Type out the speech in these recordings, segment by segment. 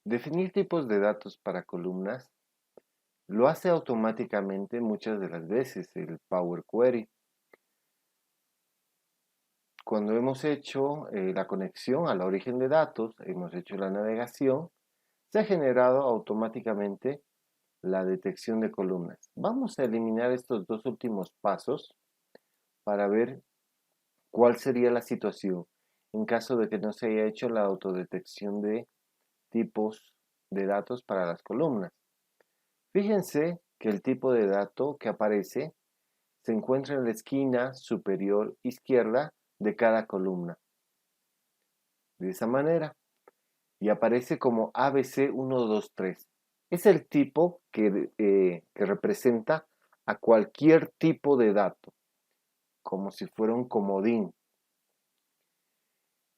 Definir tipos de datos para columnas lo hace automáticamente muchas de las veces el Power Query. Cuando hemos hecho la conexión al origen de datos, hemos hecho la navegación, se ha generado automáticamente la detección de columnas. Vamos a eliminar estos dos últimos pasos para ver cuál sería la situación en caso de que no se haya hecho la autodetección de tipos de datos para las columnas. Fíjense que el tipo de dato que aparece se encuentra en la esquina superior izquierda de cada columna. De esa manera, y aparece como ABC123. Es el tipo que representa a cualquier tipo de dato, como si fuera un comodín.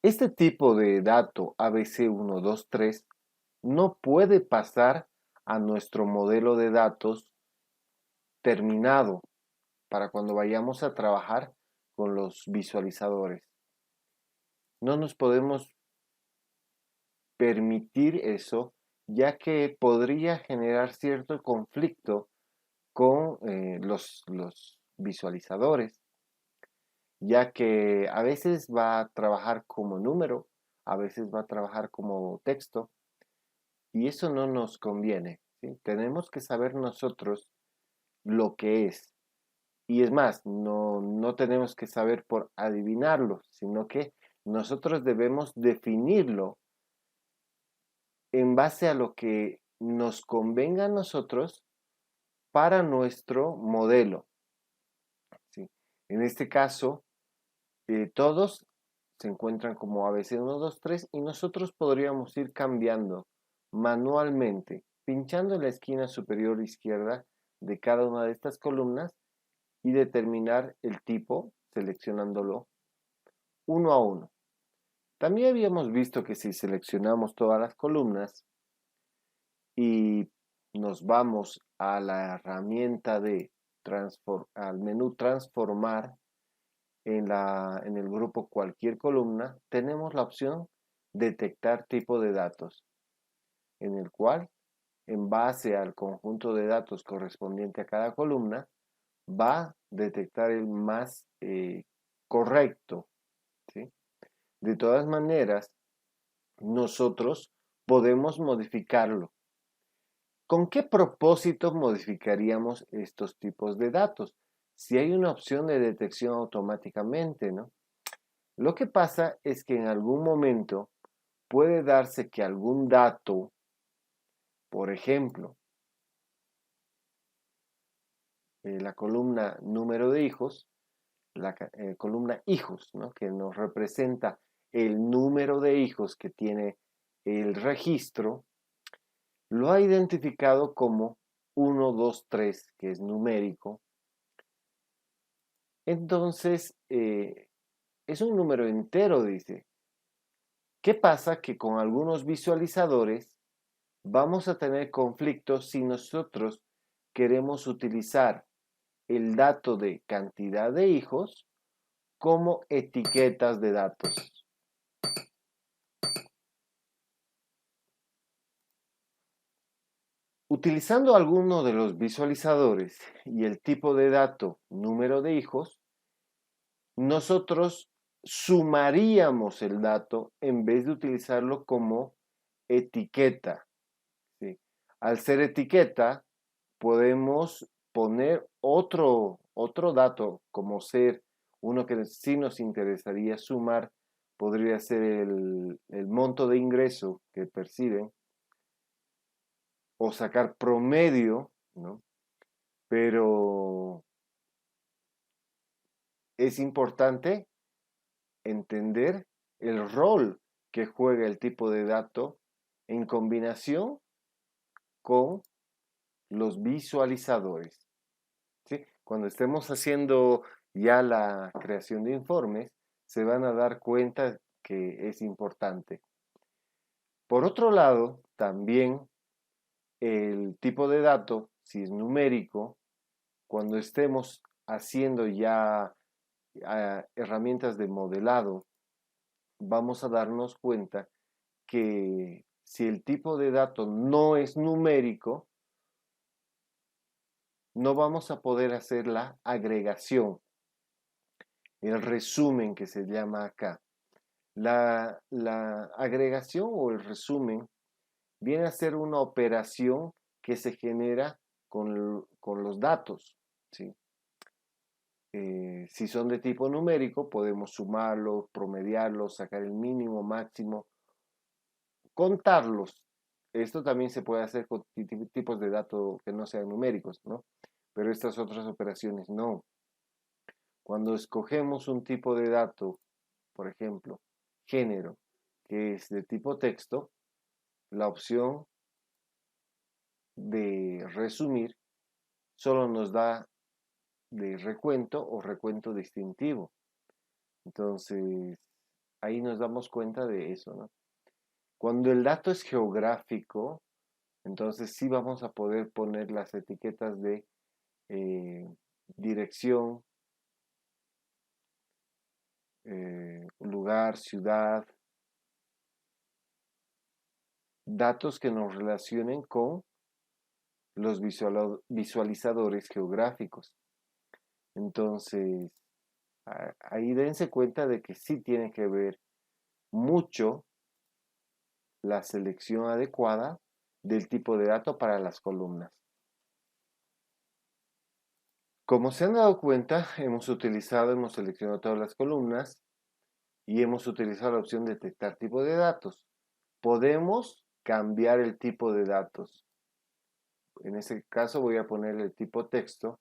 Este tipo de dato ABC123 no puede pasar a nuestro modelo de datos terminado para cuando vayamos a trabajar con los visualizadores. No nos podemos permitir eso, ya que podría generar cierto conflicto con los visualizadores, ya que a veces va a trabajar como número, a veces va a trabajar como texto, y eso no nos conviene, ¿sí? Tenemos que saber nosotros lo que es. Y es más, no tenemos que saber por adivinarlo, sino que nosotros debemos definirlo en base a lo que nos convenga a nosotros para nuestro modelo, ¿sí? En este caso, todos se encuentran como ABC123 y nosotros podríamos ir cambiando manualmente, pinchando en la esquina superior izquierda de cada una de estas columnas y determinar el tipo seleccionándolo uno a uno. También habíamos visto que si seleccionamos todas las columnas y nos vamos a la herramienta de al menú transformar en el grupo cualquier columna, tenemos la opción detectar tipo de datos, en el cual, en base al conjunto de datos correspondiente a cada columna, va a detectar el más correcto, ¿sí? De todas maneras, nosotros podemos modificarlo. ¿Con qué propósito modificaríamos estos tipos de datos? Si hay una opción de detección automáticamente, ¿no? Lo que pasa es que en algún momento puede darse que algún dato, por ejemplo, la columna número de hijos, la columna hijos, ¿no? Que nos representa el número de hijos que tiene el registro, lo ha identificado como 1, 2, 3, que es numérico. Entonces, es un número entero, dice. ¿Qué pasa? Que con algunos visualizadores vamos a tener conflictos si nosotros queremos utilizar el dato de cantidad de hijos como etiquetas de datos. Utilizando alguno de los visualizadores y el tipo de dato número de hijos, nosotros sumaríamos el dato en vez de utilizarlo como etiqueta, ¿sí? Al ser etiqueta, podemos poner otro dato como ser uno que sí nos interesaría sumar, podría ser el monto de ingreso que perciben o sacar promedio, ¿no? Pero es importante entender el rol que juega el tipo de dato en combinación con los visualizadores, ¿sí? Cuando estemos haciendo ya la creación de informes, se van a dar cuenta que es importante. Por otro lado, también el tipo de dato, si es numérico, cuando estemos haciendo ya herramientas de modelado, vamos a darnos cuenta que si el tipo de dato no es numérico, no vamos a poder hacer la agregación, el resumen que se llama acá. La agregación o el resumen viene a ser una operación que se genera con los datos, ¿sí? Si son de tipo numérico, podemos sumarlos, promediarlos, sacar el mínimo, máximo, contarlos. Esto también se puede hacer con tipos de datos que no sean numéricos, ¿no? Pero estas otras operaciones no. Cuando escogemos un tipo de dato, por ejemplo, género, que es de tipo texto, la opción de resumir solo nos da de recuento o recuento distintivo. Entonces, ahí nos damos cuenta de eso, ¿no? Cuando el dato es geográfico, entonces sí vamos a poder poner las etiquetas de dirección, lugar, ciudad, datos que nos relacionen con los visualizadores geográficos. Entonces, ahí dense cuenta de que sí tiene que ver mucho la selección adecuada del tipo de dato para las columnas. Como se han dado cuenta, hemos seleccionado todas las columnas y hemos utilizado la opción de detectar tipo de datos. Podemos cambiar el tipo de datos. En ese caso voy a poner el tipo texto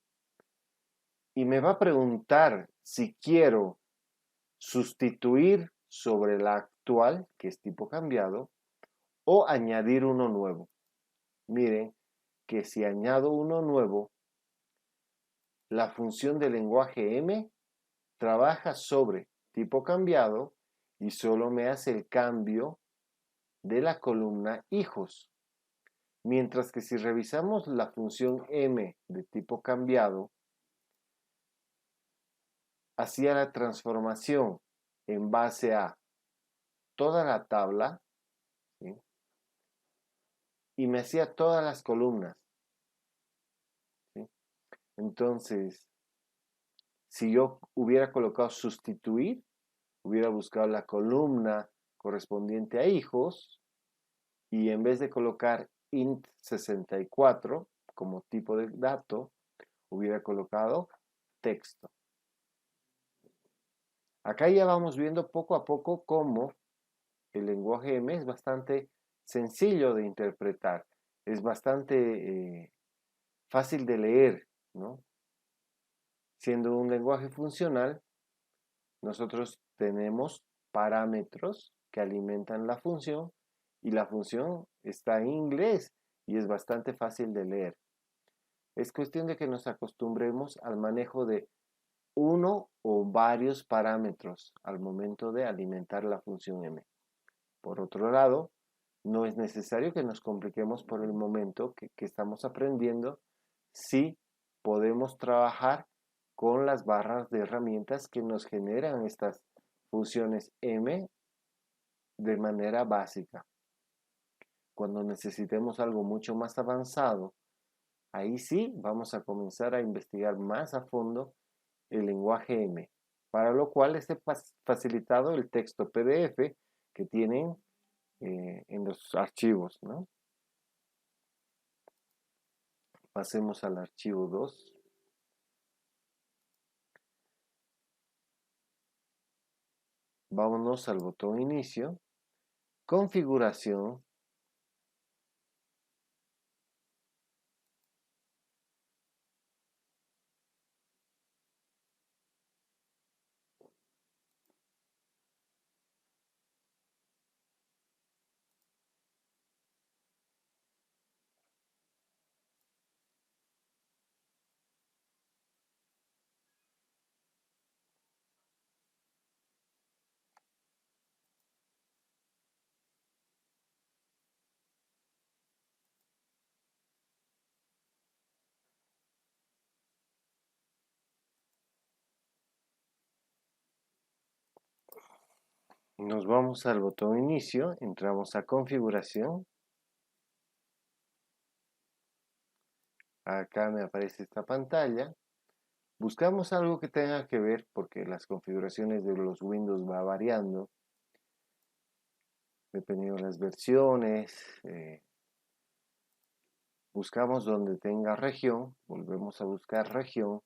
y me va a preguntar si quiero sustituir sobre la actual, que es tipo cambiado, o añadir uno nuevo. Miren que si añado uno nuevo, la función del lenguaje M trabaja sobre tipo cambiado y solo me hace el cambio de la columna hijos. Mientras que si revisamos la función M de tipo cambiado, hacía la transformación en base a toda la tabla, ¿sí? Y me hacía todas las columnas, ¿sí? Entonces, si yo hubiera colocado sustituir, hubiera buscado la columna correspondiente a hijos y en vez de colocar int 64 como tipo de dato, hubiera colocado texto. Acá ya vamos viendo poco a poco cómo el lenguaje M es bastante sencillo de interpretar, es bastante fácil de leer, ¿no? Siendo un lenguaje funcional, nosotros tenemos parámetros que alimentan la función y la función está en inglés y es bastante fácil de leer. Es cuestión de que nos acostumbremos al manejo de uno o varios parámetros al momento de alimentar la función M. Por otro lado, no es necesario que nos compliquemos por el momento que estamos aprendiendo si podemos trabajar con las barras de herramientas que nos generan estas funciones M de manera básica. Cuando necesitemos algo mucho más avanzado, ahí sí vamos a comenzar a investigar más a fondo el lenguaje M, para lo cual esté facilitado el texto PDF que tienen en los archivos, ¿no? Pasemos al archivo 2. Vámonos al botón inicio, configuración, Nos vamos al botón inicio, entramos a configuración. Acá me aparece esta pantalla. Buscamos algo que tenga que ver porque las configuraciones de los Windows va variando dependiendo de las versiones. Buscamos donde tenga región, volvemos a buscar región.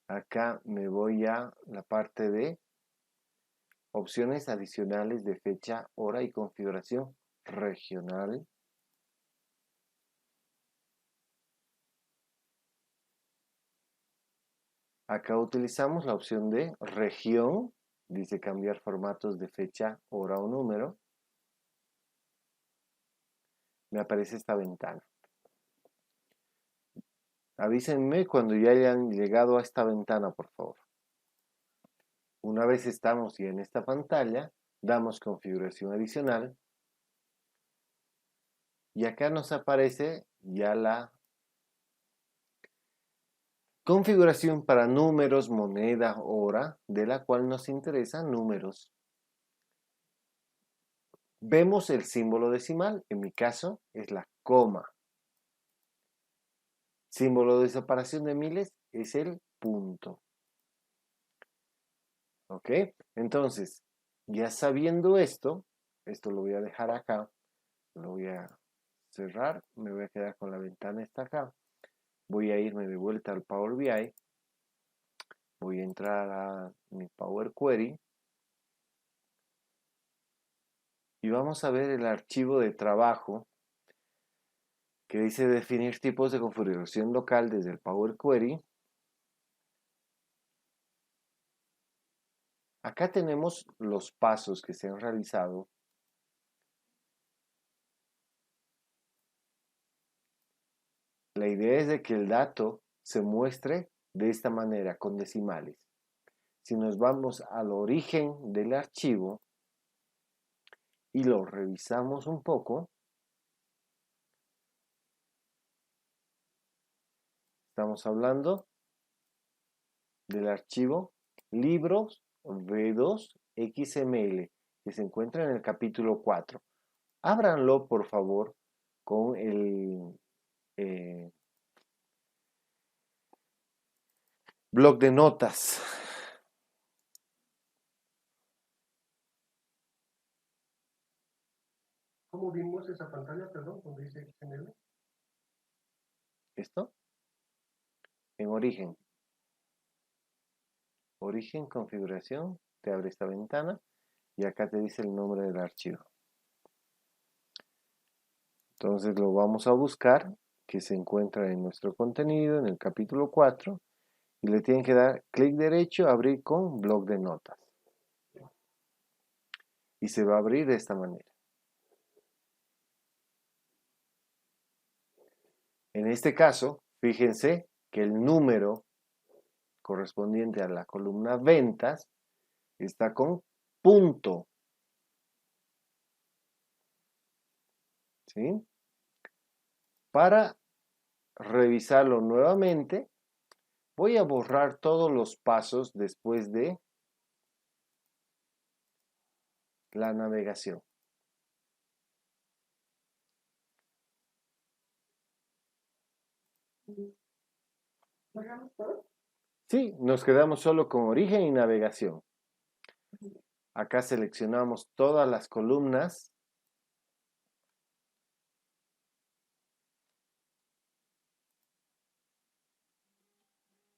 Acá me voy a la parte de opciones adicionales de fecha, hora y configuración regional. Acá utilizamos la opción de región, dice cambiar formatos de fecha, hora o número. Me aparece esta ventana. Avísenme cuando ya hayan llegado a esta ventana, por favor. Una vez estamos ya en esta pantalla, damos configuración adicional y acá nos aparece ya la configuración para números, moneda, hora, de la cual nos interesan números. Vemos el símbolo decimal, en mi caso es la coma. Símbolo de separación de miles es el punto. ¿Ok? Entonces, ya sabiendo esto lo voy a dejar acá, lo voy a cerrar, me voy a quedar con la ventana esta acá. Voy a irme de vuelta al Power BI. Voy a entrar a mi Power Query. Y vamos a ver el archivo de trabajo que dice definir tipos de configuración local desde el Power Query. Acá tenemos los pasos que se han realizado. La idea es de que el dato se muestre de esta manera, con decimales. Si nos vamos al origen del archivo y lo revisamos un poco, estamos hablando del archivo libros V2 XML que se encuentra en el capítulo 4. Ábranlo, por favor, con el bloc de notas. ¿Cómo vimos esa pantalla, perdón, donde dice XML? ¿Esto? En origen. Origen, configuración, te abre esta ventana y acá te dice el nombre del archivo. Entonces lo vamos a buscar, que se encuentra en nuestro contenido, en el capítulo 4, y le tienen que dar clic derecho, abrir con bloc de notas. Y se va a abrir de esta manera. En este caso, fíjense que el número correspondiente a la columna ventas está con punto. ¿Sí? Para revisarlo nuevamente, voy a borrar todos los pasos después de la navegación. ¿Borramos todo? Sí, nos quedamos solo con origen y navegación. Acá seleccionamos todas las columnas.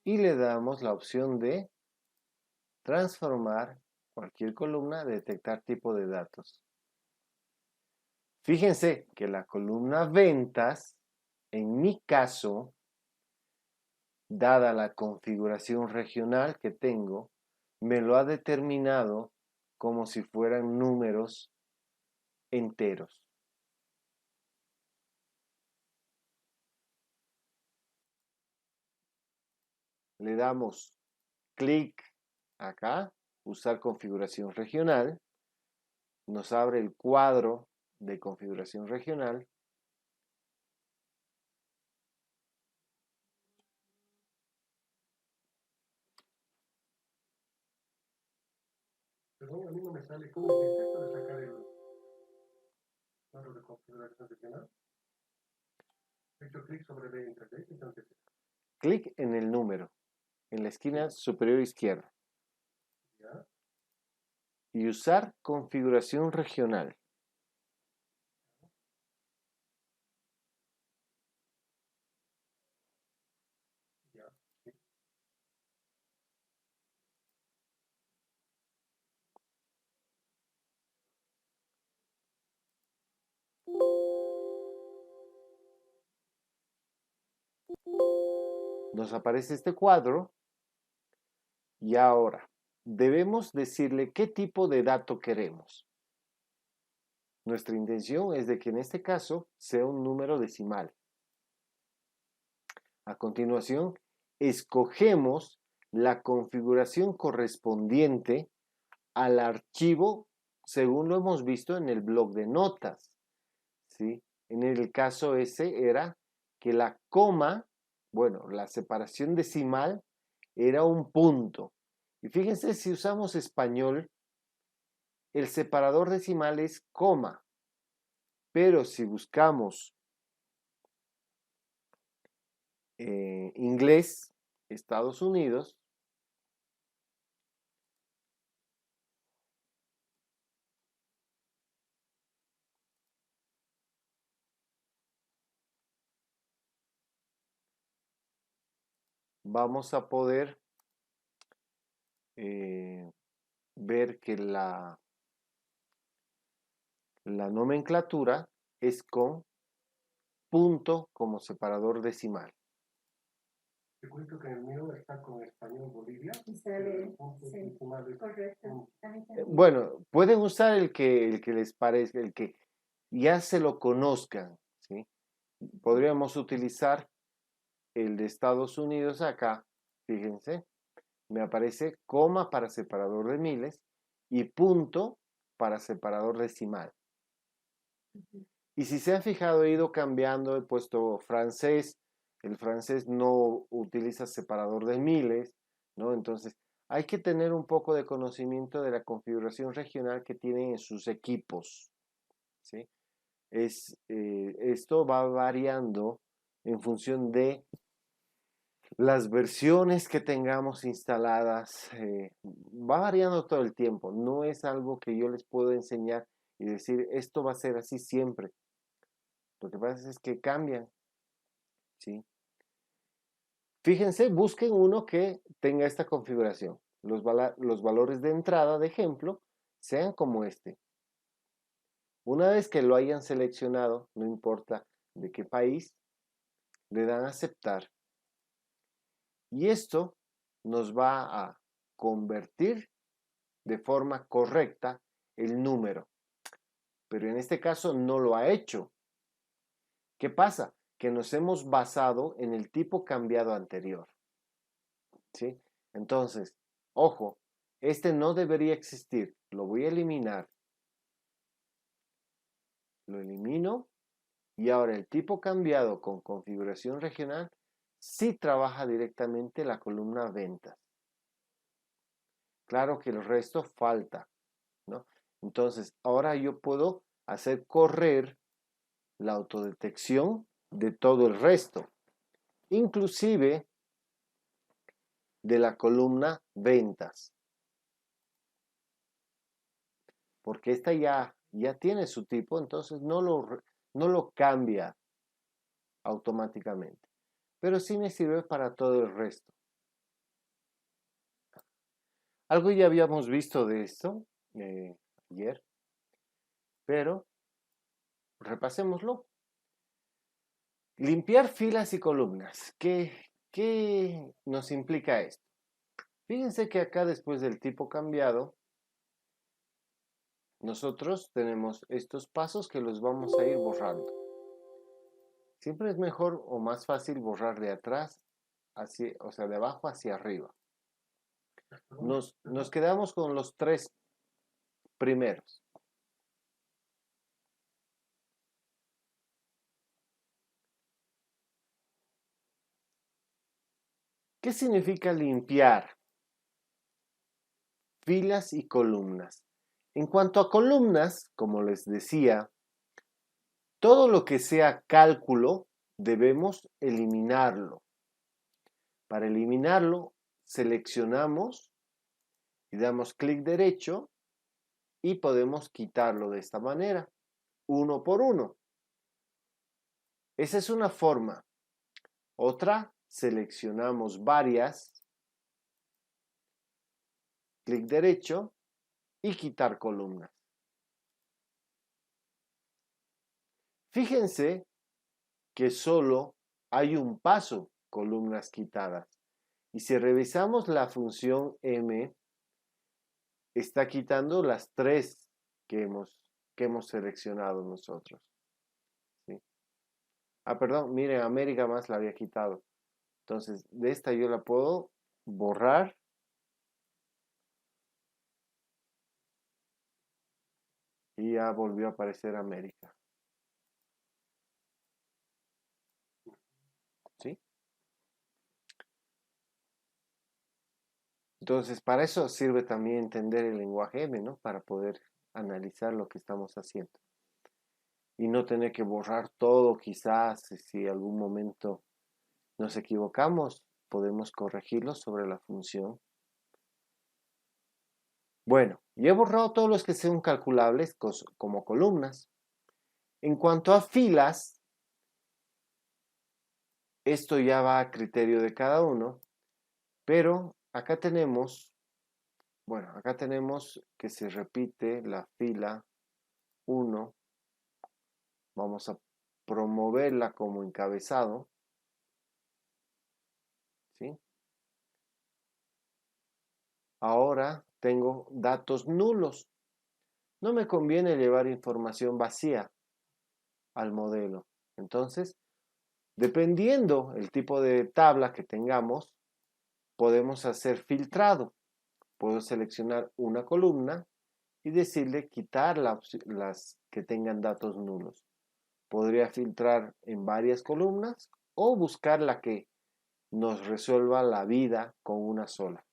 Y le damos la opción de transformar cualquier columna, detectar tipo de datos. Fíjense que la columna ventas, en mi caso, dada la configuración regional que tengo, me lo ha determinado como si fueran números enteros. Le damos clic acá, usar configuración regional, nos abre el cuadro de configuración regional. Perdón, a mí no me sale. ¿Cómo hiciste esto de sacar el cuadro de configuración regional? He hecho clic sobre el interface, entonces, Clic en el número, en la esquina superior izquierda. ya, Y usar configuración regional. ya, sí. Nos aparece este cuadro y ahora debemos decirle qué tipo de dato queremos. Nuestra intención es de que en este caso sea un número decimal. A continuación, escogemos la configuración correspondiente al archivo según lo hemos visto en el bloc de notas, ¿sí? En el caso ese era que la coma, bueno, la separación decimal era un punto. Y fíjense, si usamos español, el separador decimal es coma. Pero si buscamos inglés, Estados Unidos, vamos a poder ver que la nomenclatura es con punto como separador decimal. Te cuento que el mío está con español Bolivia. Y sale, Punto sí, decimal es correcto. punto. Bueno, pueden usar el que les parezca, el que ya se lo conozcan, ¿sí? Podríamos utilizar el de Estados Unidos acá, fíjense, me aparece coma para separador de miles y punto para separador decimal. Y si se han fijado, he ido cambiando, he puesto francés, el francés no utiliza separador de miles, ¿no? Entonces, hay que tener un poco de conocimiento de la configuración regional que tienen en sus equipos, ¿sí? Esto va variando en función de las versiones que tengamos instaladas, va variando todo el tiempo, no es algo que yo les puedo enseñar y decir, esto va a ser así siempre. Lo que pasa es que cambian, ¿sí? Fíjense, busquen uno que tenga esta configuración. Los valores de entrada, de ejemplo, sean como este. Una vez que lo hayan seleccionado, no importa de qué país, le dan a aceptar. Y esto nos va a convertir de forma correcta el número. Pero en este caso no lo ha hecho. ¿Qué pasa? Que nos hemos basado en el tipo cambiado anterior. ¿Sí? Entonces, ojo, este no debería existir. Lo voy a eliminar. Lo elimino y ahora el tipo cambiado con configuración regional sí trabaja directamente la columna ventas. Claro que el resto falta, ¿no? Entonces, ahora yo puedo hacer correr la autodetección de todo el resto, inclusive de la columna ventas, porque esta ya tiene su tipo, entonces no lo cambia automáticamente, pero sí me sirve para todo el resto. Algo ya habíamos visto de esto ayer, pero repasémoslo. Limpiar filas y columnas. ¿Qué nos implica esto? Fíjense que acá después del tipo cambiado, nosotros tenemos estos pasos que los vamos a ir borrando. Siempre es mejor o más fácil borrar de atrás, o sea, de abajo hacia arriba. Nos quedamos con los tres primeros. ¿Qué significa limpiar? filas y columnas. En cuanto a columnas, como les decía, todo lo que sea cálculo debemos eliminarlo. Para eliminarlo, seleccionamos y damos clic derecho y podemos quitarlo de esta manera, uno por uno. Esa es una forma. Otra, seleccionamos varias, clic derecho y quitar columnas. Fíjense que solo hay un paso, columnas quitadas. Y si revisamos la función M, está quitando las tres que hemos seleccionado nosotros. ¿Sí? Perdón, miren, América más la había quitado. Entonces, de esta yo la puedo borrar. Y ya volvió a aparecer América. ¿Sí? Entonces, para eso sirve también entender el lenguaje M, ¿no? Para poder analizar lo que estamos haciendo. Y no tener que borrar todo, quizás, si algún momento nos equivocamos, podemos corregirlo sobre la función. Bueno, ya he borrado todos los que sean calculables como columnas. En cuanto a filas, esto ya va a criterio de cada uno, pero acá tenemos, bueno, acá tenemos que se repite la fila 1. Vamos a promoverla como encabezado, ¿sí? Ahora tengo datos nulos. No me conviene llevar información vacía al modelo. Entonces, dependiendo el tipo de tabla que tengamos, podemos hacer filtrado. Puedo seleccionar una columna y decirle quitar las que tengan datos nulos. Podría filtrar en varias columnas o buscar la que nos resuelva la vida con una sola.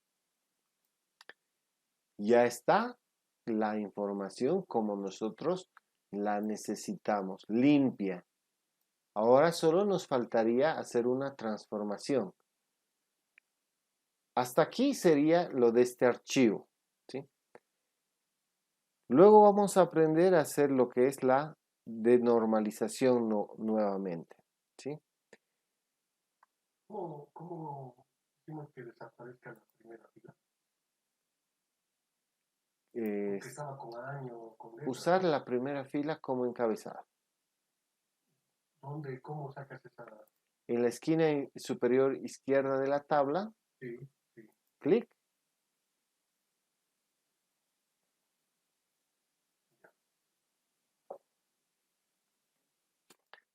Ya está la información como nosotros la necesitamos, limpia. Ahora solo nos faltaría hacer una transformación. Hasta aquí sería lo de este archivo, ¿sí? Luego vamos a aprender a hacer lo que es la denormalización nuevamente, ¿sí? ¿Cómo hicimos que desaparezca la primera fila? Porque estaba con año, con letras, Usar ¿no? la primera fila como encabezado. ¿Cómo sacas esa? En la esquina superior izquierda de la tabla, Sí, sí. clic.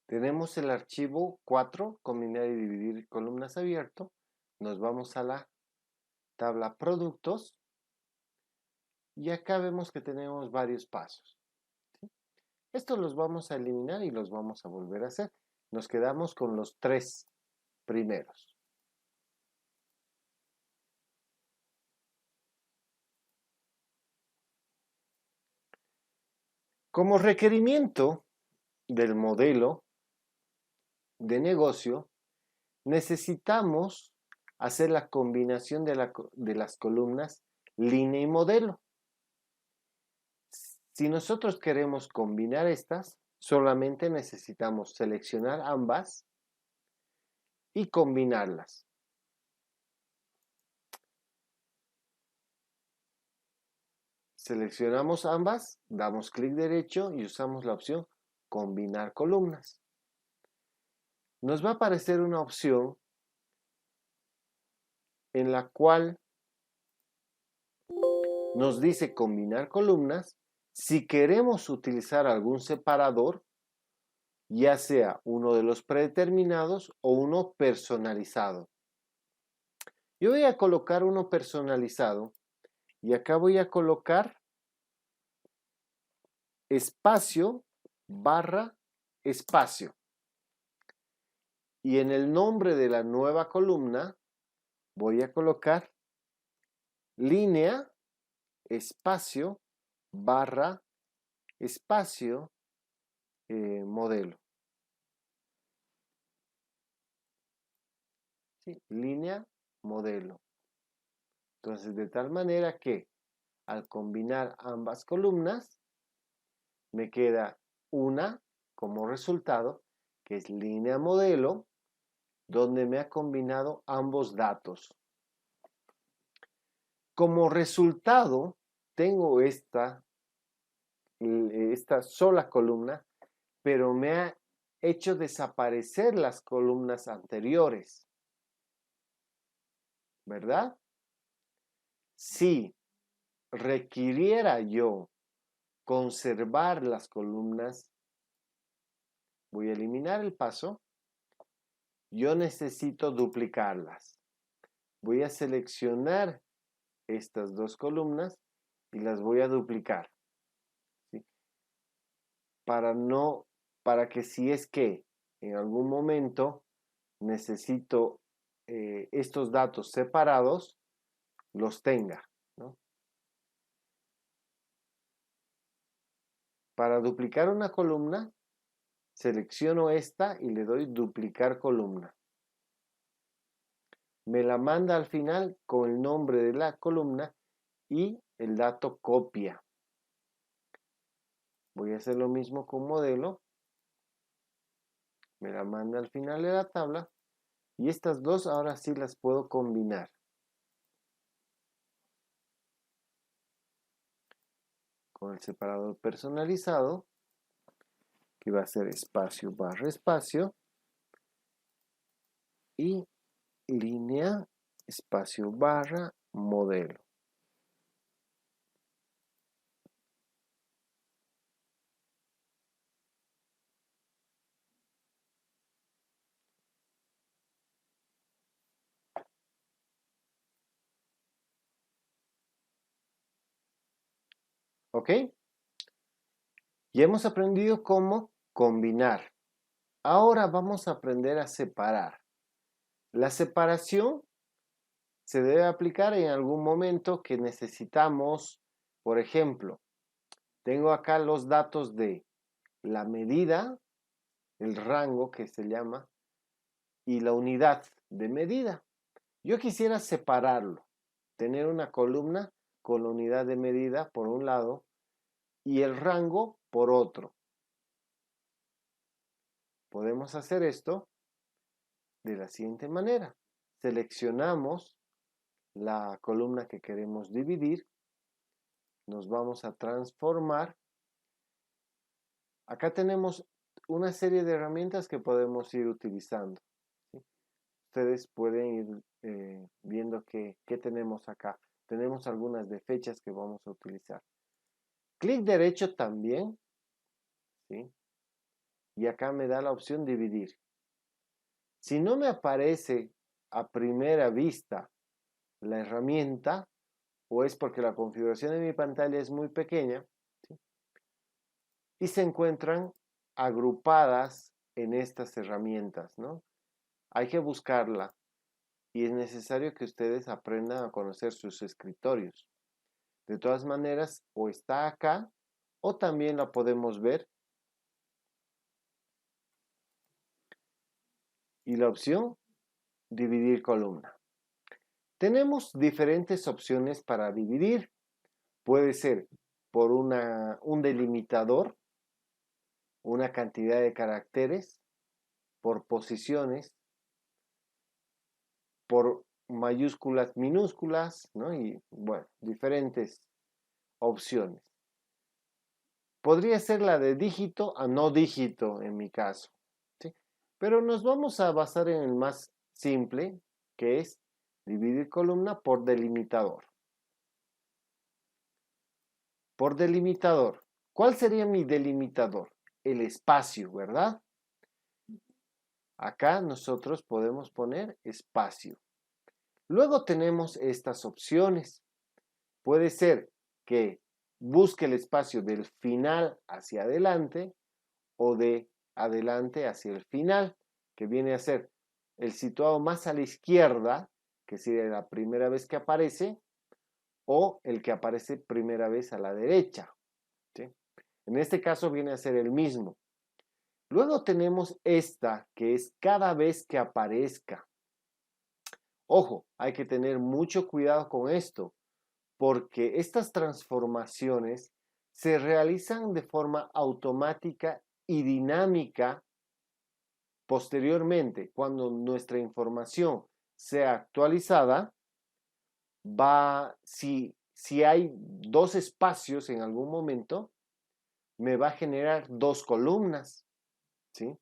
Tenemos el archivo 4, combinar y dividir columnas abierto. Nos vamos a la tabla productos y acá vemos que tenemos varios pasos, ¿sí? Estos los vamos a eliminar y los vamos a volver a hacer. Nos quedamos con los tres primeros. Como requerimiento del modelo de negocio, necesitamos hacer la combinación de las columnas línea y modelo. Si nosotros queremos combinar estas, solamente necesitamos seleccionar ambas y combinarlas. Seleccionamos ambas, damos clic derecho y usamos la opción combinar columnas. Nos va a aparecer una opción en la cual nos dice combinar columnas si queremos utilizar algún separador, ya sea uno de los predeterminados o uno personalizado. Yo voy a colocar uno personalizado y acá voy a colocar espacio barra espacio. Y en el nombre de la nueva columna voy a colocar línea espacio barra espacio modelo. ¿Sí? Línea modelo. Entonces, de tal manera que al combinar ambas columnas, me queda una como resultado, que es línea modelo, donde me ha combinado ambos datos. Como resultado, tengo esta sola columna, pero me ha hecho desaparecer las columnas anteriores, ¿verdad? Si requiriera yo conservar las columnas, voy a eliminar el paso, yo necesito duplicarlas. Voy a seleccionar estas dos columnas y las voy a duplicar, ¿sí? Para que si es que en algún momento necesito estos datos separados, los tenga, ¿no? Para duplicar una columna, selecciono esta y le doy duplicar columna. Me la manda al final con el nombre de la columna y el dato copia. Voy a hacer lo mismo con modelo. Me la manda al final de la tabla. Y estas dos ahora sí las puedo combinar. Con el separador personalizado, que va a ser espacio barra espacio. Y línea espacio barra modelo. ¿Ok? Y hemos aprendido cómo combinar. Ahora vamos a aprender a separar. La separación se debe aplicar en algún momento que necesitamos, por ejemplo, tengo acá los datos de la medida, el rango que se llama, y la unidad de medida. Yo quisiera separarlo, tener una columna con la unidad de medida por un lado y el rango por otro. Podemos hacer esto de la siguiente manera. Seleccionamos la columna que queremos dividir, nos vamos a transformar. Acá tenemos una serie de herramientas que podemos ir utilizando, ¿sí? Ustedes pueden ir viendo qué tenemos acá. Tenemos algunas de fechas que vamos a utilizar. Clic derecho también, ¿sí? Y acá me da la opción dividir. Si no me aparece a primera vista la herramienta, o es porque la configuración de mi pantalla es muy pequeña, ¿sí? Y se encuentran agrupadas en estas herramientas, ¿no? Hay que buscarla y es necesario que ustedes aprendan a conocer sus escritorios. De todas maneras, o está acá o también la podemos ver. Y la opción, dividir columna. Tenemos diferentes opciones para dividir. Puede ser por un delimitador, una cantidad de caracteres, por posiciones, por mayúsculas, minúsculas, ¿no? Y bueno, diferentes opciones. Podría ser la de dígito a no dígito en mi caso, ¿sí? Pero nos vamos a basar en el más simple, que es dividir columna por delimitador. Por delimitador. ¿Cuál sería mi delimitador? El espacio, ¿verdad? Acá nosotros podemos poner espacio. Luego tenemos estas opciones. Puede ser que busque el espacio del final hacia adelante o de adelante hacia el final, que viene a ser el situado más a la izquierda, que sería la primera vez que aparece, o el que aparece primera vez a la derecha, ¿sí? En este caso viene a ser el mismo. Luego tenemos esta, que es cada vez que aparezca. Ojo, hay que tener mucho cuidado con esto, porque estas transformaciones se realizan de forma automática y dinámica posteriormente. Cuando nuestra información sea actualizada, si hay dos espacios en algún momento, me va a generar dos columnas, ¿sí?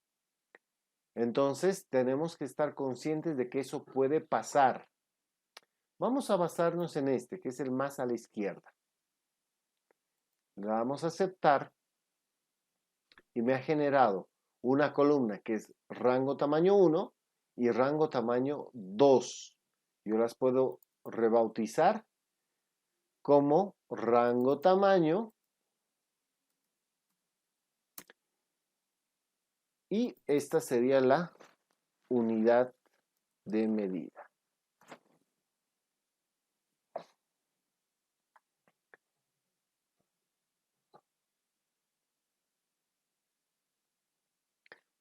Entonces tenemos que estar conscientes de que eso puede pasar. Vamos a basarnos en este, que es el más a la izquierda. Le damos a aceptar y me ha generado una columna que es rango tamaño 1 y rango tamaño 2. Yo las puedo rebautizar como rango tamaño y esta sería la unidad de medida.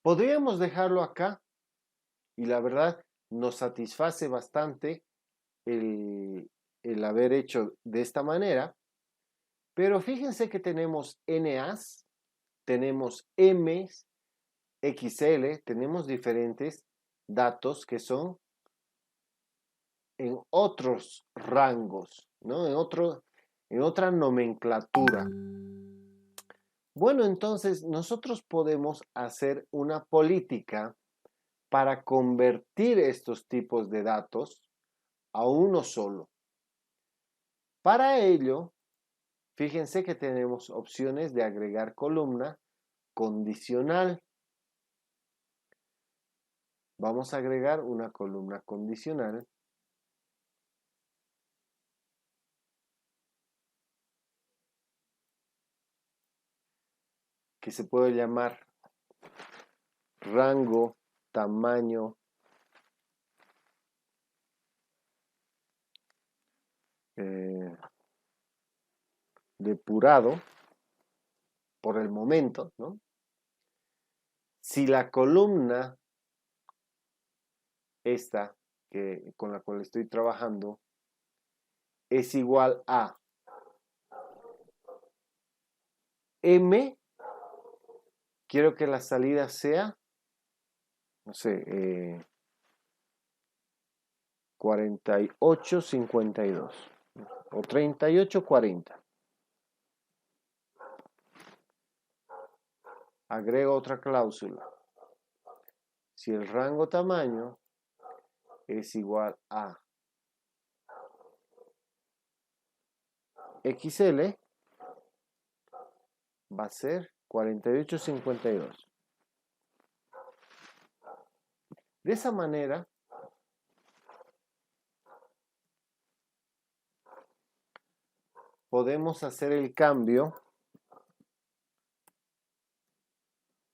Podríamos dejarlo acá y la verdad nos satisface bastante el haber hecho de esta manera, pero fíjense que tenemos NAs, tenemos Ms, XL, tenemos diferentes datos que son en otros rangos, ¿no? En otra nomenclatura. Bueno, entonces nosotros podemos hacer una política para convertir estos tipos de datos a uno solo. Para ello, fíjense que tenemos opciones de agregar columna condicional. Vamos a agregar una columna condicional que se puede llamar rango tamaño depurado por el momento, ¿no? Si la columna esta con la cual estoy trabajando es igual a M, quiero que la salida sea, no sé, 48,52 o 38,40. Agrego otra cláusula. Si el rango tamaño es igual a XL, va a ser 48,52. De esa manera, podemos hacer el cambio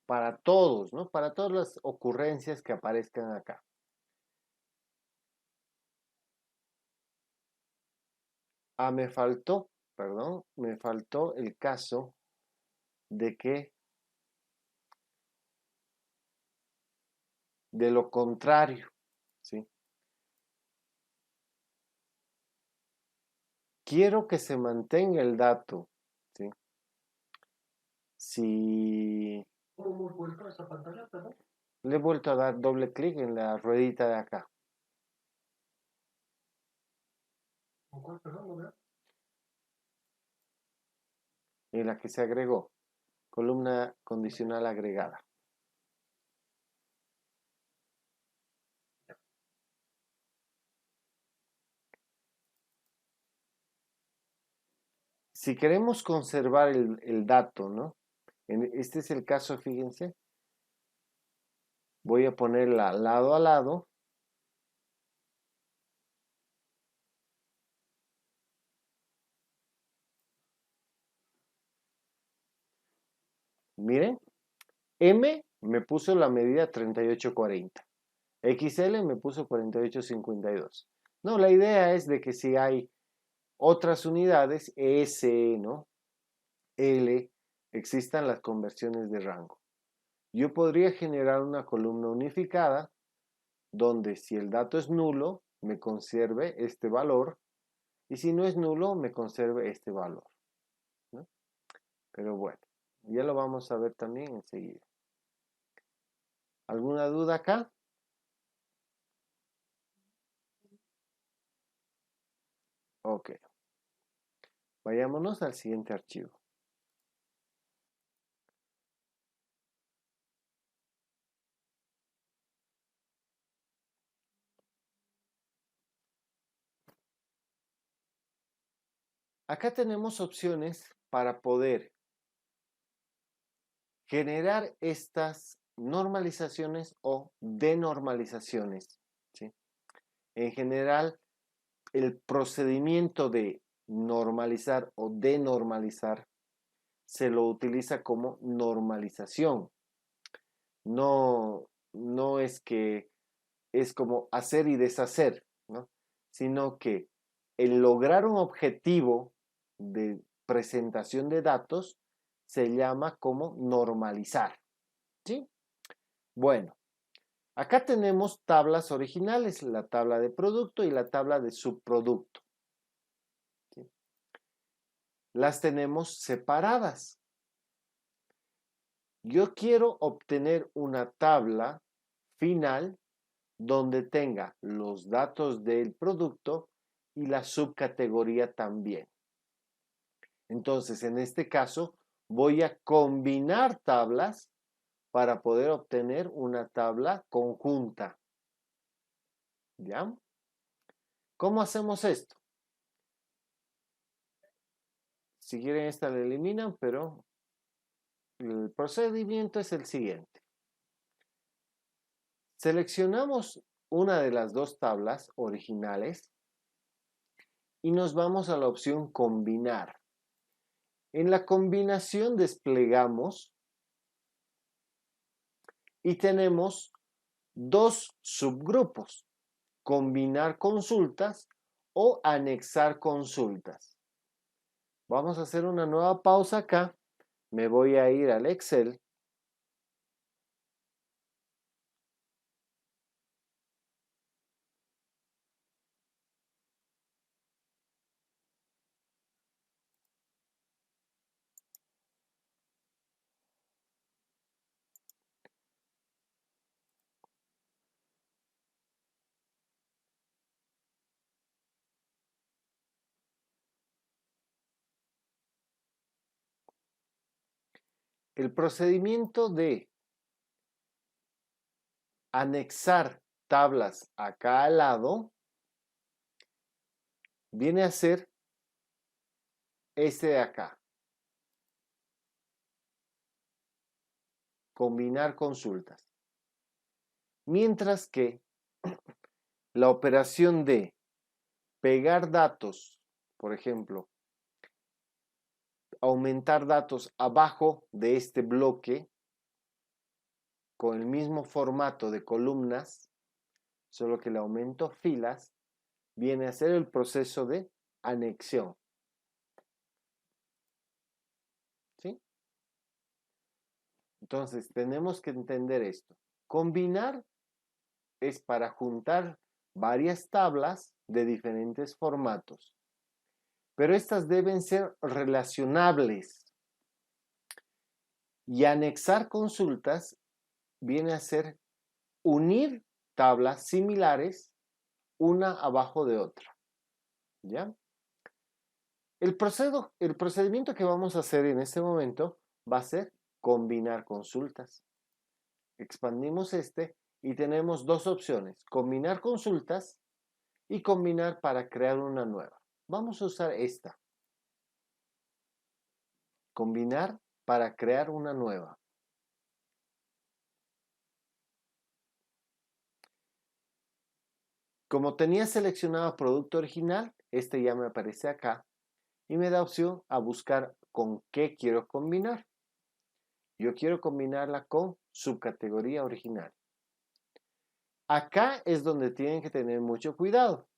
para todos, ¿no? Para todas las ocurrencias que aparezcan acá. Me faltó el caso de que de lo contrario, ¿sí? Quiero que se mantenga el dato, ¿sí? Si ¿Cómo hemos vuelto a esa pantalla, perdón? le he vuelto a dar doble clic en la ruedita de acá, ¿Con cuál, perdón, no veo? en la que se agregó, columna condicional agregada. Si queremos conservar el dato, ¿no? Este es el caso, fíjense. Voy a ponerla lado a lado. Miren, M me puso la medida 38,40. XL me puso 48,52. No, la idea es de que si hay otras unidades, S, ¿no? L, existan las conversiones de rango. Yo podría generar una columna unificada donde si el dato es nulo, me conserve este valor y si no es nulo, me conserve este valor, ¿no? Pero bueno, ya lo vamos a ver también enseguida. ¿Alguna duda acá? Ok. Vayámonos al siguiente archivo. Acá tenemos opciones para poder generar estas normalizaciones o denormalizaciones, ¿sí? En general, el procedimiento de normalizar o denormalizar se lo utiliza como normalización. No es que es como hacer y deshacer, ¿no? Sino que el lograr un objetivo de presentación de datos se llama como normalizar, ¿sí? Bueno, acá tenemos tablas originales, la tabla de producto y la tabla de subproducto, ¿sí? Las tenemos separadas. Yo quiero obtener una tabla final donde tenga los datos del producto y la subcategoría también. Entonces, en este caso, voy a combinar tablas para poder obtener una tabla conjunta. ¿Ya? ¿Cómo hacemos esto? Si quieren esta la eliminan, pero el procedimiento es el siguiente. Seleccionamos una de las dos tablas originales y nos vamos a la opción combinar. En la combinación desplegamos y tenemos dos subgrupos, combinar consultas o anexar consultas. Vamos a hacer una nueva pausa acá. Me voy a ir al Excel. El procedimiento de anexar tablas acá al lado viene a ser este de acá. Combinar consultas. Mientras que la operación de pegar datos, por ejemplo, aumentar datos abajo de este bloque con el mismo formato de columnas, solo que le aumento filas, viene a ser el proceso de anexión. ¿Sí? Entonces, tenemos que entender esto. Combinar es para juntar varias tablas de diferentes formatos, pero estas deben ser relacionables. Y anexar consultas viene a ser unir tablas similares una abajo de otra. ¿Ya? El procedimiento que vamos a hacer en este momento va a ser combinar consultas. Expandimos este y tenemos dos opciones, combinar consultas y combinar para crear una nueva. Vamos a usar esta. Combinar para crear una nueva. Como tenía seleccionado producto original, este ya me aparece acá y me da opción a buscar con qué quiero combinar. Yo quiero combinarla con subcategoría original. Acá es donde tienen que tener mucho cuidado.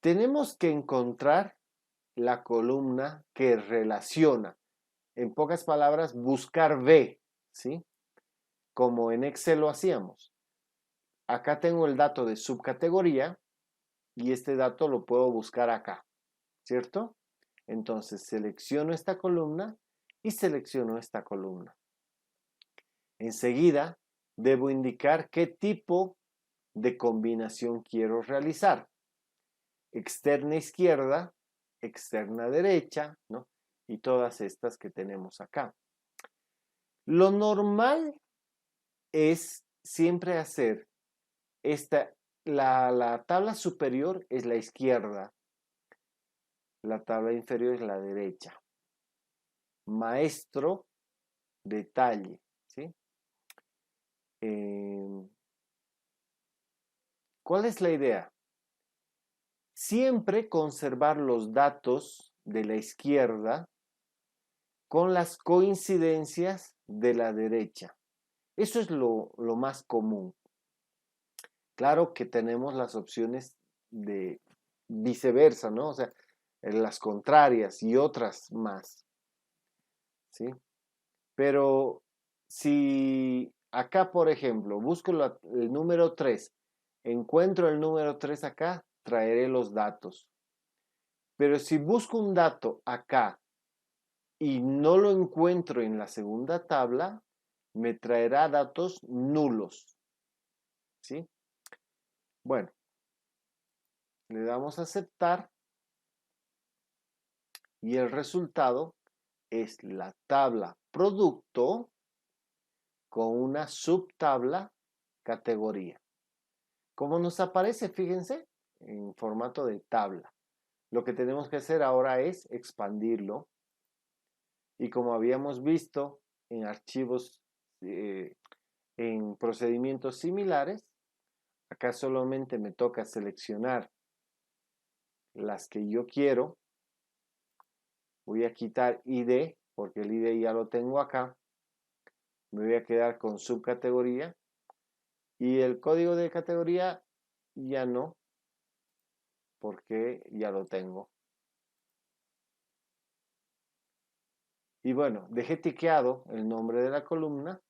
Tenemos que encontrar la columna que relaciona. En pocas palabras, buscar B, ¿sí? Como en Excel lo hacíamos. Acá tengo el dato de subcategoría y este dato lo puedo buscar acá, ¿cierto? Entonces selecciono esta columna y selecciono esta columna. Enseguida debo indicar qué tipo de combinación quiero realizar. Externa izquierda, externa derecha, ¿no? Y todas estas que tenemos acá. Lo normal es siempre hacer la tabla superior es la izquierda, la tabla inferior es la derecha. Maestro, detalle, ¿sí? ¿Cuál es la idea? Siempre conservar los datos de la izquierda con las coincidencias de la derecha. Eso es lo más común. Claro que tenemos las opciones de viceversa, ¿no? O sea, las contrarias y otras más, ¿sí? Pero si acá, por ejemplo, busco el número 3, encuentro el número 3 acá, traeré los datos. Pero si busco un dato acá y no lo encuentro en la segunda tabla, me traerá datos nulos, ¿sí? Bueno, le damos a aceptar y el resultado es la tabla producto con una subtabla categoría. Como nos aparece, fíjense, en formato de tabla. Lo que tenemos que hacer ahora es expandirlo y como habíamos visto en archivos, en procedimientos similares, acá solamente me toca seleccionar las que yo quiero. Voy a quitar ID porque el ID ya lo tengo acá. Me voy a quedar con subcategoría y el código de categoría ya no, porque ya lo tengo. Y bueno, dejé tiqueado el nombre de la columna,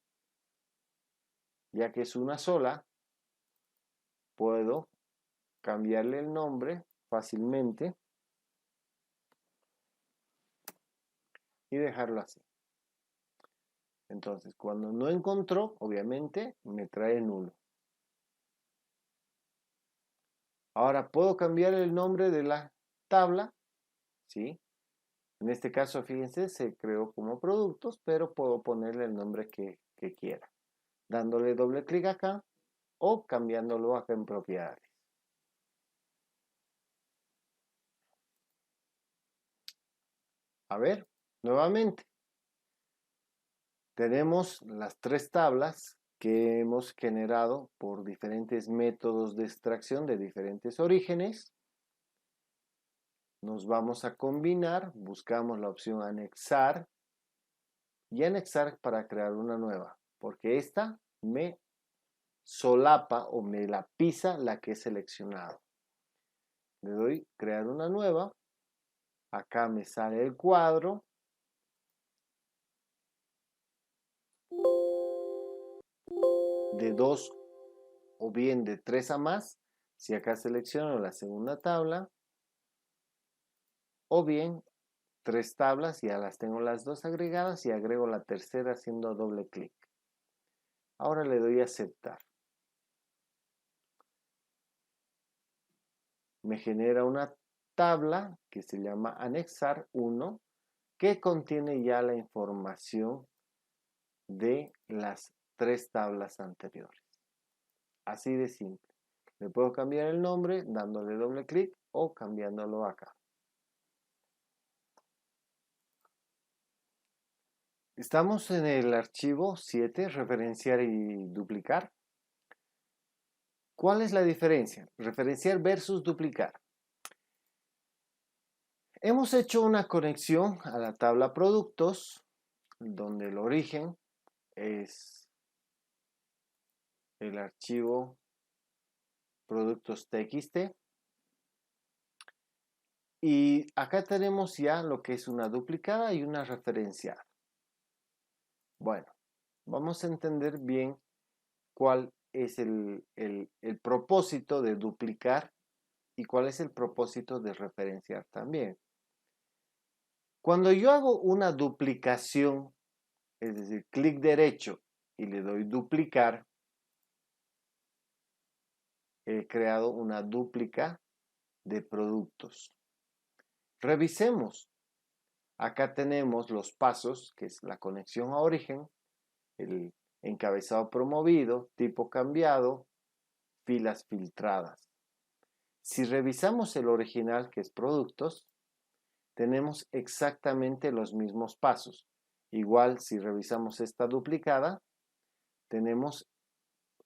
ya que es una sola, puedo cambiarle el nombre fácilmente y dejarlo así. Entonces, cuando no encontró, obviamente, me trae nulo. Ahora, ¿puedo cambiar el nombre de la tabla? Sí. En este caso, fíjense, se creó como productos, pero puedo ponerle el nombre que quiera. Dándole doble clic acá o cambiándolo acá en propiedades. A ver, nuevamente. Tenemos las tres tablas que hemos generado por diferentes métodos de extracción de diferentes orígenes. Nos vamos a combinar, buscamos la opción anexar y anexar para crear una nueva, porque esta me solapa o me la pisa la que he seleccionado. Le doy crear una nueva, acá me sale el cuadro, de 2 o bien de 3 a más, si acá selecciono la segunda tabla, o bien 3 tablas, ya las tengo las dos agregadas y agrego la tercera haciendo doble clic. Ahora le doy a aceptar. Me genera una tabla que se llama anexar 1 que contiene ya la información de las 3 tablas anteriores. Así de simple. Le puedo cambiar el nombre dándole doble clic o cambiándolo acá. Estamos en el archivo 7, referenciar y duplicar. ¿Cuál es la diferencia? Referenciar versus duplicar. Hemos hecho una conexión a la tabla productos, donde el origen es el archivo productos.txt. Y acá tenemos ya lo que es una duplicada y una referenciada. Bueno, vamos a entender bien cuál es el propósito de duplicar y cuál es el propósito de referenciar también. Cuando yo hago una duplicación, es decir, clic derecho y le doy duplicar, he creado una dúplica de productos. Revisemos. Acá tenemos los pasos, que es la conexión a origen, el encabezado promovido, tipo cambiado, filas filtradas. Si revisamos el original, que es productos, tenemos exactamente los mismos pasos. Igual, si revisamos esta duplicada, tenemos,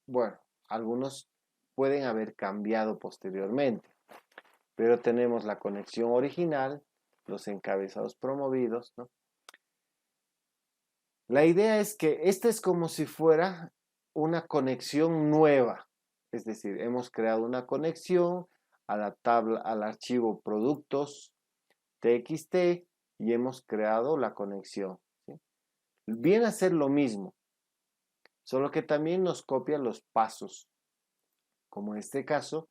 bueno, algunos pueden haber cambiado posteriormente, pero tenemos la conexión original, los encabezados promovidos, ¿no? La idea es que esta es como si fuera una conexión nueva, es decir, hemos creado una conexión a la tabla, al archivo productos txt y hemos creado la conexión, ¿sí? Viene a ser lo mismo, solo que también nos copia los pasos, como en este caso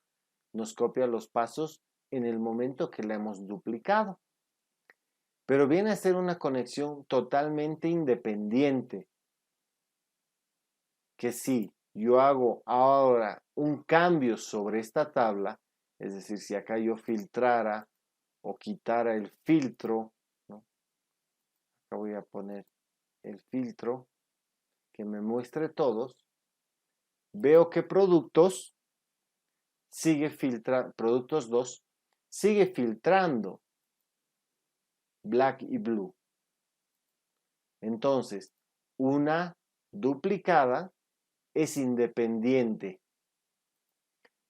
nos copia los pasos en el momento que la hemos duplicado, pero viene a ser una conexión totalmente independiente, que si yo hago ahora un cambio sobre esta tabla, es decir, si acá yo filtrara o quitara el filtro, ¿no? Acá voy a poner el filtro que me muestre todos, veo que productos sigue filtrando, productos 2 sigue filtrando black y blue. Entonces, una duplicada es independiente,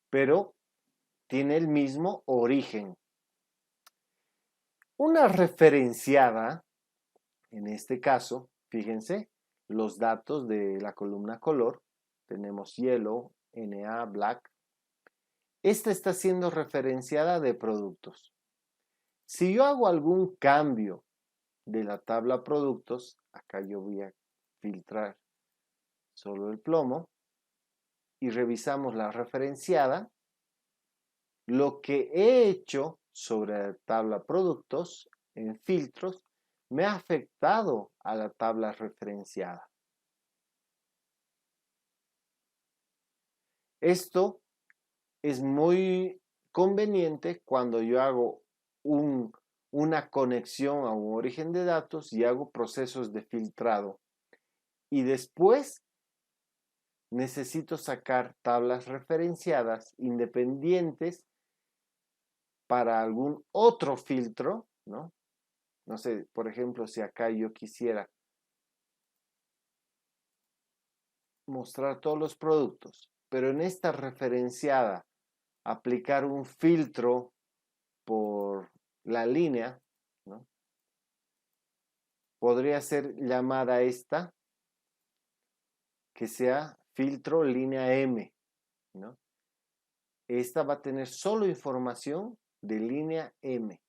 pero tiene el mismo origen. Una referenciada, en este caso, fíjense, los datos de la columna color, tenemos yellow, NA, black. Esta está siendo referenciada de productos. Si yo hago algún cambio de la tabla productos, acá yo voy a filtrar solo el plomo y revisamos la referenciada, lo que he hecho sobre la tabla productos en filtros me ha afectado a la tabla referenciada. Esto es muy conveniente cuando yo hago una conexión a un origen de datos y hago procesos de filtrado. Y después necesito sacar tablas referenciadas independientes para algún otro filtro, ¿no? No sé, por ejemplo, si acá yo quisiera mostrar todos los productos, pero en esta referenciada aplicar un filtro por la línea, ¿no? Podría ser llamada esta que sea filtro línea M, ¿no? Esta va a tener solo información de línea M,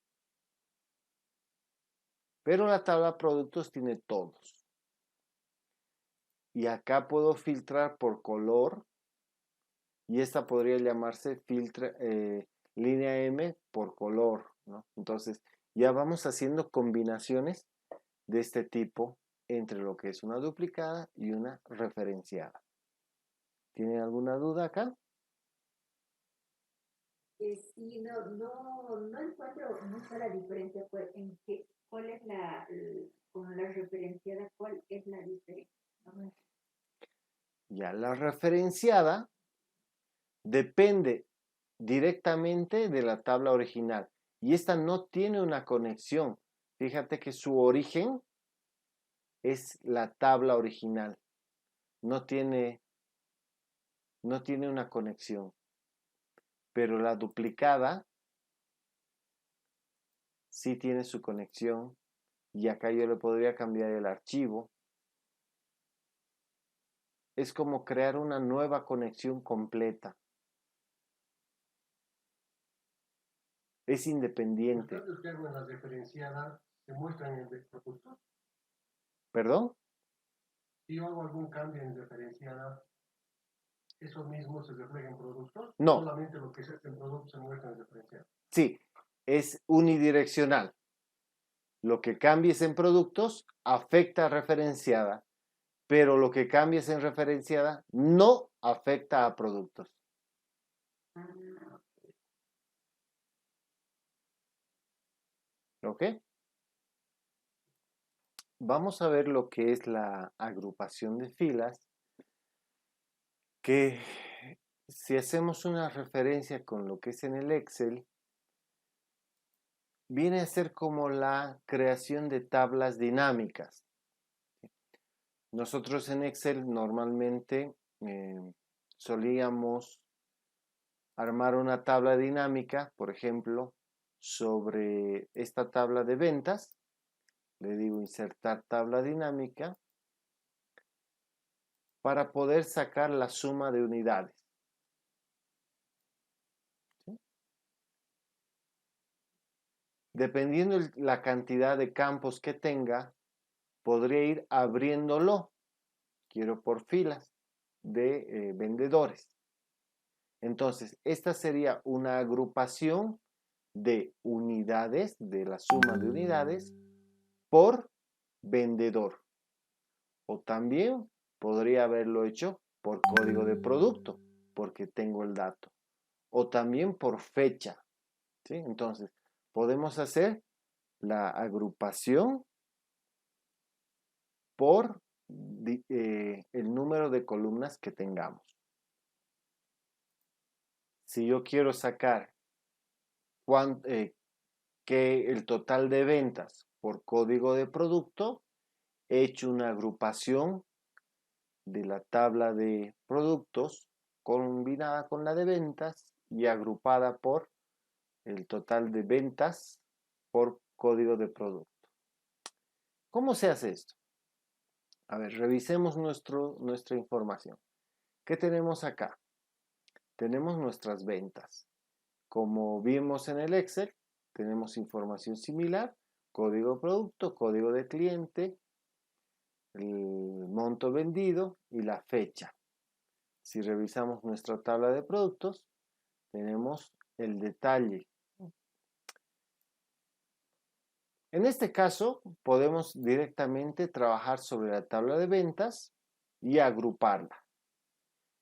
pero la tabla productos tiene todos. Y acá puedo filtrar por color y esta podría llamarse línea M por color, ¿no? Entonces ya vamos haciendo combinaciones de este tipo entre lo que es una duplicada y una referenciada. ¿Tienen alguna duda acá? Sí, no encuentro mucha la diferencia pues, en qué, cuál es con la referenciada, cuál es la diferencia. Ya la referenciada depende directamente de la tabla original y esta no tiene una conexión. Fíjate que su origen es la tabla original, no tiene, no tiene una conexión, pero la duplicada sí tiene su conexión y acá yo le podría cambiar el archivo. Es como crear una nueva conexión completa. es Los independiente. cambios que hago en la referenciada se muestran en el producto. ¿Perdón? Si yo hago algún cambio en referenciada, ¿eso mismo se refleja en productos? No, Solamente lo que se hace en productos se muestra en referenciada. sí, es unidireccional. Lo que cambies en productos afecta a referenciada, pero lo que cambies en referenciada no afecta a productos. Ah, ¿Ok? Vamos a ver lo que es la agrupación de filas, que si hacemos una referencia con lo que es en el Excel, viene a ser como la creación de tablas dinámicas. Nosotros en Excel normalmente solíamos armar una tabla dinámica, por ejemplo, sobre esta tabla de ventas. Le digo insertar tabla dinámica para poder sacar la suma de unidades. ¿Sí? Dependiendo la cantidad de campos que tenga, podría ir abriéndolo. Quiero por filas de vendedores. Entonces, esta sería una agrupación de unidades, de la suma de unidades, por vendedor. O también podría haberlo hecho por código de producto, porque tengo el dato. O también por fecha. ¿Sí? Entonces, podemos hacer la agrupación por el número de columnas que tengamos. Si yo quiero sacar que el total de ventas por código de producto, he hecho una agrupación de la tabla de productos combinada con la de ventas y agrupada por el total de ventas por código de producto. ¿Cómo se hace esto? A ver, revisemos nuestra información. ¿Qué tenemos acá? Tenemos nuestras ventas. Como vimos en el Excel, tenemos información similar, código de producto, código de cliente, el monto vendido y la fecha. Si revisamos nuestra tabla de productos, tenemos el detalle. En este caso, podemos directamente trabajar sobre la tabla de ventas y agruparla.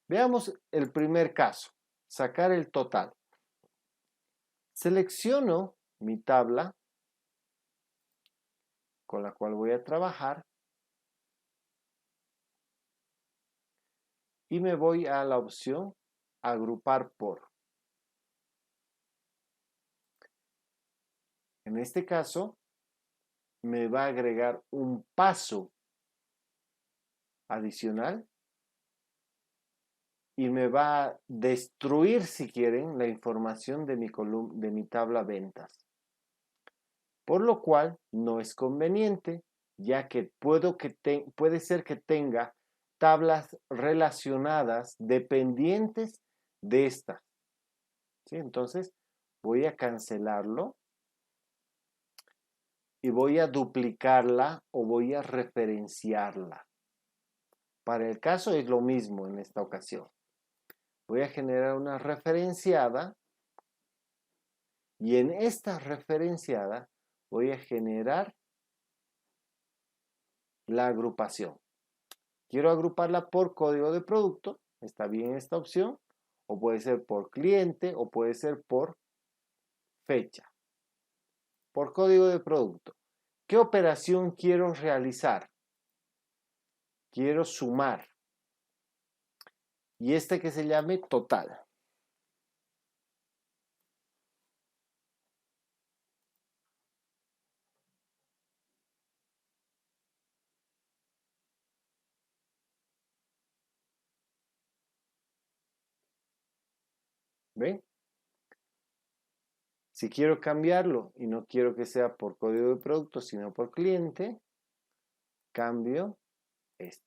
Veamos el primer caso, sacar el total. Selecciono mi tabla con la cual voy a trabajar y me voy a la opción agrupar por. En este caso, me va a agregar un paso adicional y me va a destruir, si quieren, la información de mi tabla ventas. Por lo cual no es conveniente, ya que puede ser que tenga tablas relacionadas dependientes de esta. ¿Sí? Entonces voy a cancelarlo y voy a duplicarla o voy a referenciarla. Para el caso es lo mismo en esta ocasión. Voy a generar una referenciada y en esta referenciada voy a generar la agrupación. Quiero agruparla por código de producto, está bien esta opción, o puede ser por cliente o puede ser por fecha. Por código de producto. ¿Qué operación quiero realizar? Quiero sumar. Y este que se llame total. ¿Ven? Si quiero cambiarlo y no quiero que sea por código de producto, sino por cliente, cambio este.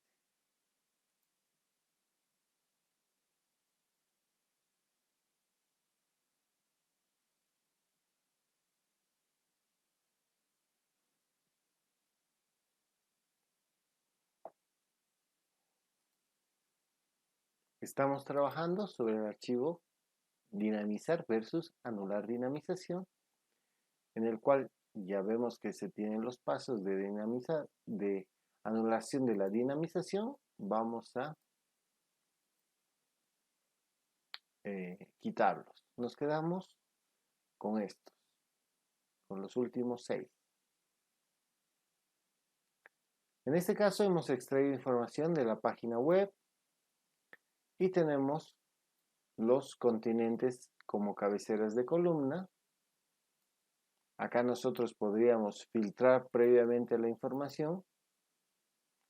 Estamos trabajando sobre el archivo dinamizar versus anular dinamización, en el cual ya vemos que se tienen los pasos de dinamizar, de anulación de la dinamización. Vamos a quitarlos. Nos quedamos con estos, con los últimos 6. En este caso hemos extraído información de la página web y tenemos los continentes como cabeceras de columna. Acá nosotros podríamos filtrar previamente la información,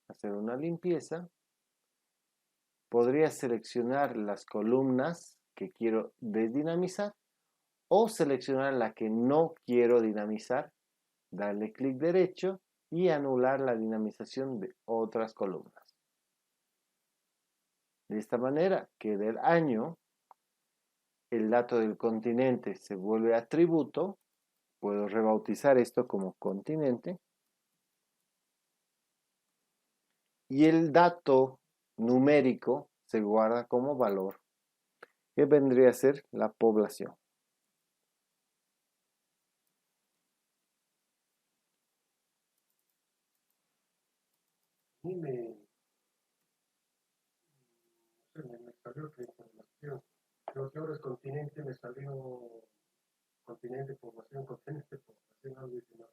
hacer una limpieza. Podría seleccionar las columnas que quiero desdinamizar o seleccionar la que no quiero dinamizar, darle clic derecho y anular la dinamización de otras columnas. De esta manera que del año el dato del continente se vuelve atributo. Puedo rebautizar esto como continente. Y el dato numérico se guarda como valor, que vendría a ser la población. Y me salió otra información. Creo que ahora es continente, me salió continente, población, algo así, ¿no?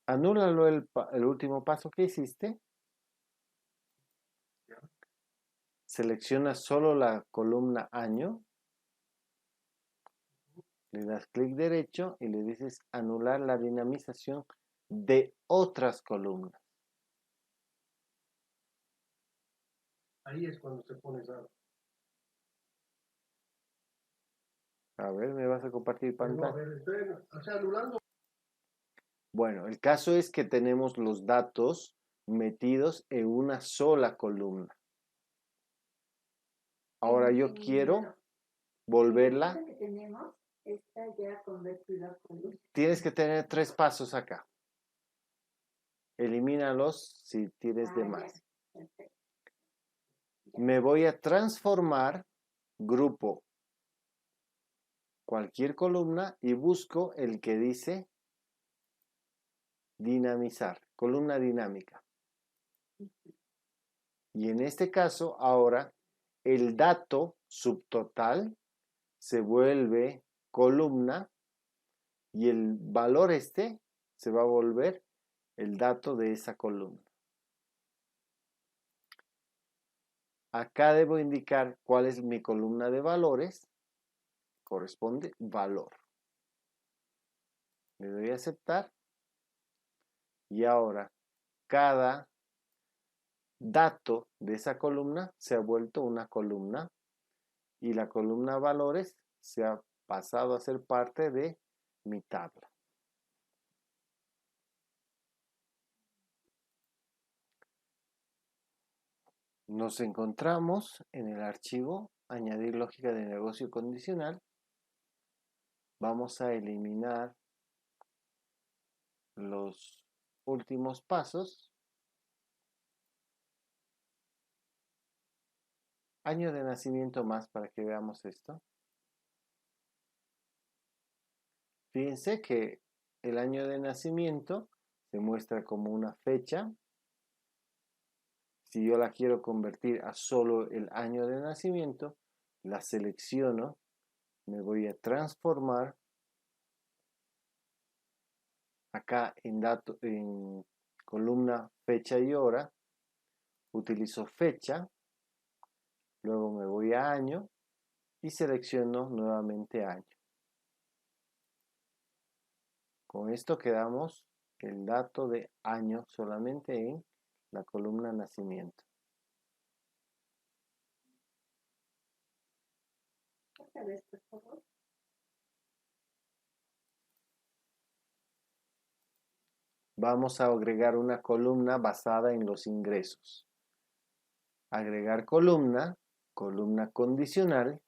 Anúlalo el último paso que hiciste. ¿Ya? Selecciona solo la columna año. Le das clic derecho y le dices anular la dinamización de otras columnas. Ahí es cuando se pone raro. A ver, ¿me vas a compartir Pero no, a pantalla? ver, estoy, o sea, anulando. Bueno, el caso es que tenemos los datos metidos en una sola columna. Ahora yo quiero volverla. La que tenemos está ya convertida a columna. Tienes que tener 3 pasos acá. Elimínalos si tienes de más. Me voy a transformar grupo cualquier columna y busco el que dice dinamizar, columna dinámica. Y en este caso ahora el dato subtotal se vuelve columna y el valor se va a volver el dato de esa columna. Acá debo indicar cuál es mi columna de valores. Corresponde valor. Le doy a aceptar. Y ahora cada dato de esa columna se ha vuelto una columna. Y la columna valores se ha pasado a ser parte de mi tabla. Nos encontramos en el archivo añadir lógica de negocio condicional. Vamos a eliminar los últimos pasos. Año de nacimiento más para que veamos esto. Fíjense que el año de nacimiento se muestra como una fecha. Si yo la quiero convertir a solo el año de nacimiento, la selecciono, me voy a transformar acá en columna fecha y hora, utilizo fecha, luego me voy a año y selecciono nuevamente año. Con esto quedamos el dato de año solamente en la columna nacimiento. Otra vez, por favor. Vamos a agregar una columna basada en los ingresos. Agregar columna, columna condicional.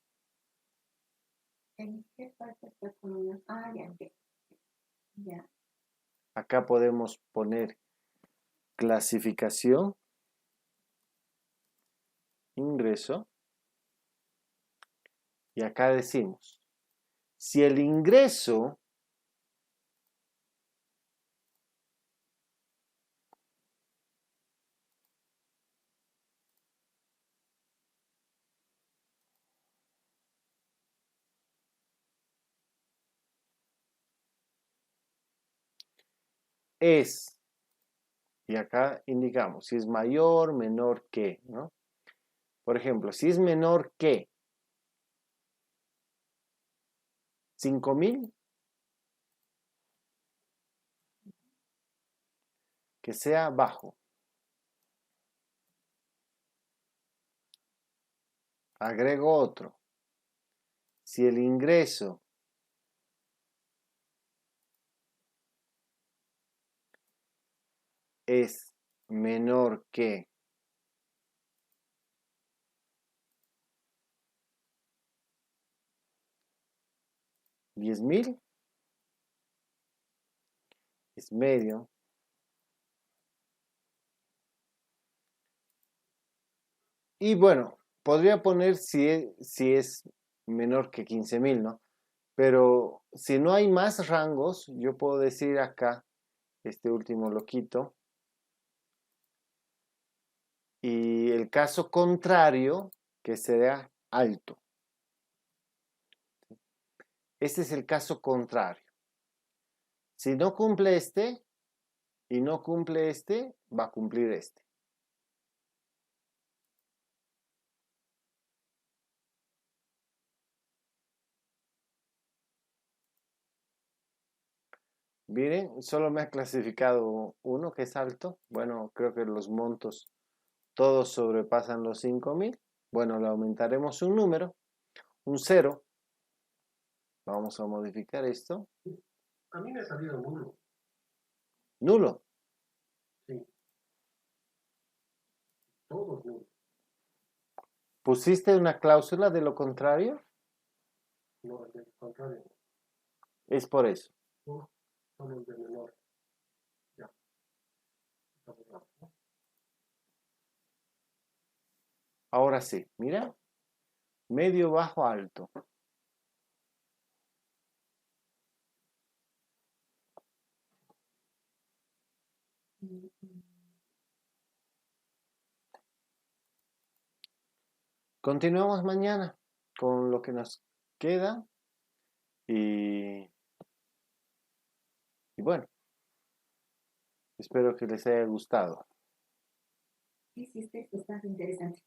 ¿En qué parte está columna? Ah, ya, ya. Acá podemos poner clasificación, ingreso. Y acá decimos, si el ingreso es, y acá indicamos si es mayor, menor que, ¿no? Por ejemplo, si es menor que 5.000, que sea bajo. Agrego otro. Si el ingreso es menor que 10.000, es medio. Y bueno, podría poner si es menor que 15.000, ¿no? Pero si no hay más rangos, yo puedo decir acá, este último lo quito. Y el caso contrario, que será alto. Este es el caso contrario. Si no cumple este y no cumple este, va a cumplir este. Miren, solo me ha clasificado uno que es alto. Bueno, creo que los montos todos sobrepasan los 5.000. Bueno, le aumentaremos un número, un 0. Vamos a modificar esto. A mí me ha salido nulo. Nulo. Sí. Todos nulos. ¿Pusiste una cláusula de lo contrario? No, al contrario. Es por eso. Todos son los de menor. Ya. Está borrado, ¿no? Ahora sí, mira. Medio, bajo, alto. Continuamos mañana con lo que nos queda y bueno, espero que les haya gustado. Sí, sí, este es bastante interesante.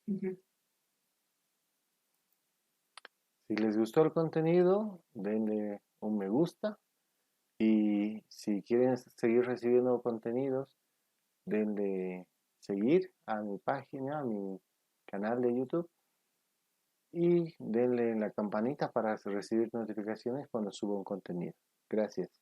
Si les gustó el contenido, denle un me gusta y si quieren seguir recibiendo contenidos, denle seguir a mi página, a mi canal de YouTube y denle la campanita para recibir notificaciones cuando subo un contenido. Gracias.